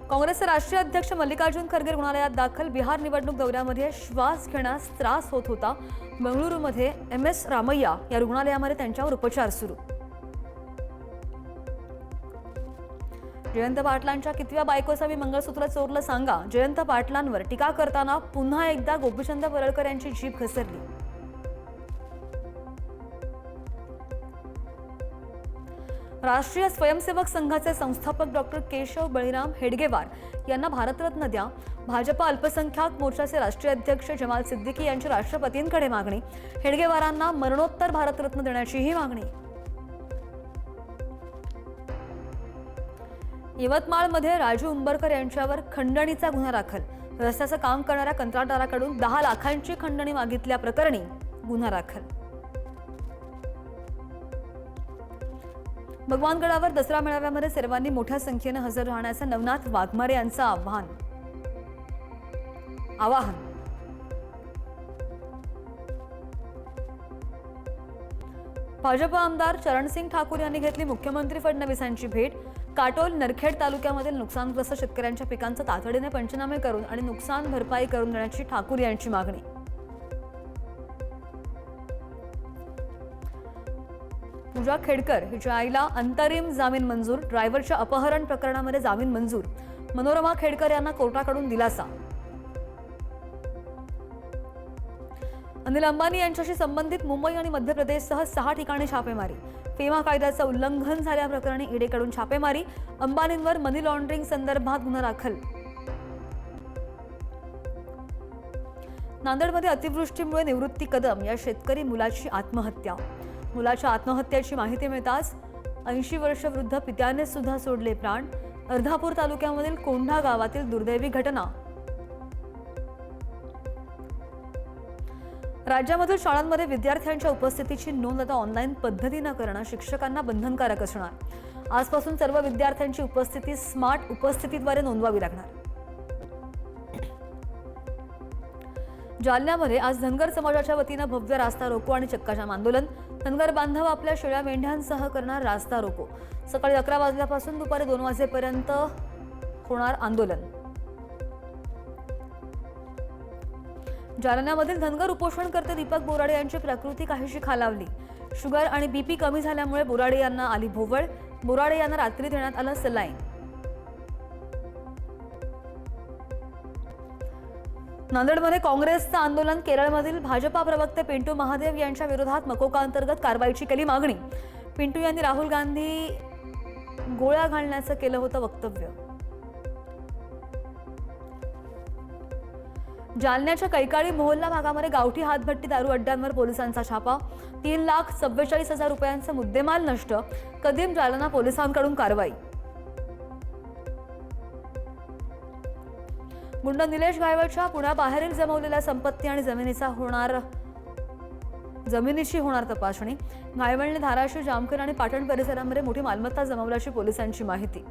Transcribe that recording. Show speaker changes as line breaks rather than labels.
काँग्रेसचे राष्ट्रीय अध्यक्ष मल्लिकार्जुन खरगे रुग्णालयात दाखल. बिहार निवडणूक दौऱ्यामध्ये श्वास घेण्यास त्रास होत होता. बंगळुरूमध्ये MS रामय्या या रुग्णालयामध्ये त्यांच्यावर उपचार सुरू. जयंत पाटलांच्या कितव्या बायकोचं मी मंगळसूत्र चोरलं सांगा. जयंत पाटलांवर टीका करताना पुन्हा एकदा गोपीचंद पडळकर यांची जीभ घसरली. राष्ट्रीय स्वयंसेवक संघाचे संस्थापक डॉक्टर केशव बळीराम हेडगेवार यांना भारतरत्न द्या. भाजपा अल्पसंख्याक मोर्चाचे राष्ट्रीय अध्यक्ष जमाल सिद्दीकी यांची राष्ट्रपतींकडे मागणी. हेडगेवारांना मरणोत्तर भारतरत्न देण्याचीही मागणी. यवतमाळमध्ये राजू उंबरकर यांच्यावर खंडणीचा गुन्हा दाखल. रस्त्याचं काम करणाऱ्या कंत्राटदाराकडून 10 लाखांची खंडणी मागितल्या प्रकरणी गुन्हा दाखल. भगवानगडावर दसरा मेळाव्यामध्ये सर्वांनी मोठ्या संख्येने हजर राहण्याचं नवनाथ वाघमारे यांचं आवाहन. भाजपा आमदार चरणसिंग ठाकूर यांनी घेतली मुख्यमंत्री फडणवीसांची भेट. काटोल नरखेड तालुक्यामधील नुकसानग्रस्त शेतकऱ्यांच्या पिकांचे तातडीने पंचनामे करून आणि नुकसान भरपाई करून देण्याची ठाकूर यांची मागणी. पूजा खेडकर हिच्या आईला अंतरिम जामीन मंजूर. ड्रायव्हरच्या अपहरण प्रकरणामध्ये जामीन मंजूर. मनोरमा खेडकर यांना कोर्टाकडून दिलासा. अनिल अंबानी यांच्याशी संबंधित मुंबई आणि मध्य प्रदेशसह 6 ठिकाणी छापेमारी. फेमा कायद्याचं उल्लंघन झाल्याप्रकरणी ईडीकडून छापेमारी. अंबानींवर मनी लॉन्ड्रिंग संदर्भात गुन्हा दाखल. नांदेडमध्ये अतिवृष्टीमुळे निवृत्ती कदम या शेतकरी मुलाची आत्महत्या. मुलाच्या आत्महत्येची माहिती मिळताच 80 वर्ष वृद्ध पित्याने सुद्धा सोडले प्राण. अर्धापूर तालुक्यामधील कोंढा गावातील दुर्दैवी घटना. राज्यामधील शाळांमध्ये विद्यार्थ्यांच्या उपस्थितीची नोंद आता ऑनलाईन पद्धतीने करणं शिक्षकांना बंधनकारक असणार. आजपासून सर्व विद्यार्थ्यांची उपस्थिती स्मार्ट उपस्थितीद्वारे नोंदवावी लागणार. जालन्यामध्ये आज धनगर समाजाच्या वतीनं भव्य रास्ता रोको आणि चक्काजाम आंदोलन. धनगर बांधव आपल्या शेळ्या मेंढ्यांसह करणार रास्ता रोको. सकाळी 11 वाजल्यापासून दुपारी 2 वाजेपर्यंत होणार आंदोलन. जालन्यामधील धनगर उपोषणकर्ते दीपक बोराडे यांची प्रकृती काहीशी खालावली. शुगर आणि BP कमी झाल्यामुळे बोराडे यांना आली भोवळ. बोराडे यांना रात्री देण्यात आलं सलाईन. नांदेडमध्ये काँग्रेसचं आंदोलन. केरळमधील भाजपा प्रवक्ते पिंटू महादेव यांच्या विरोधात मकोका अंतर्गत कारवाईची केली मागणी. पिंटू यांनी राहुल गांधी गोळ्या घालण्याचं केलं होतं वक्तव्य. जालन्याच्या कैकाळी मोहल्ला भागामध्ये गावठी हातभट्टी दारू अड्ड्यांवर पोलिसांचा छापा. 3,44,000 रुपयांचा मुद्देमाल नष्ट. कदीम जालना पोलिसांकडून कारवाई. गुंड निलेश गायवळच्या पुण्याबाहेरील जमवलेल्या संपत्ती आणि जमिनीची होणार तपासणी. गायवळने धाराशिव, जामखेड आणि पाटण परिसरामध्ये मोठी मालमत्ता जमवल्याची पोलिसांची माहिती.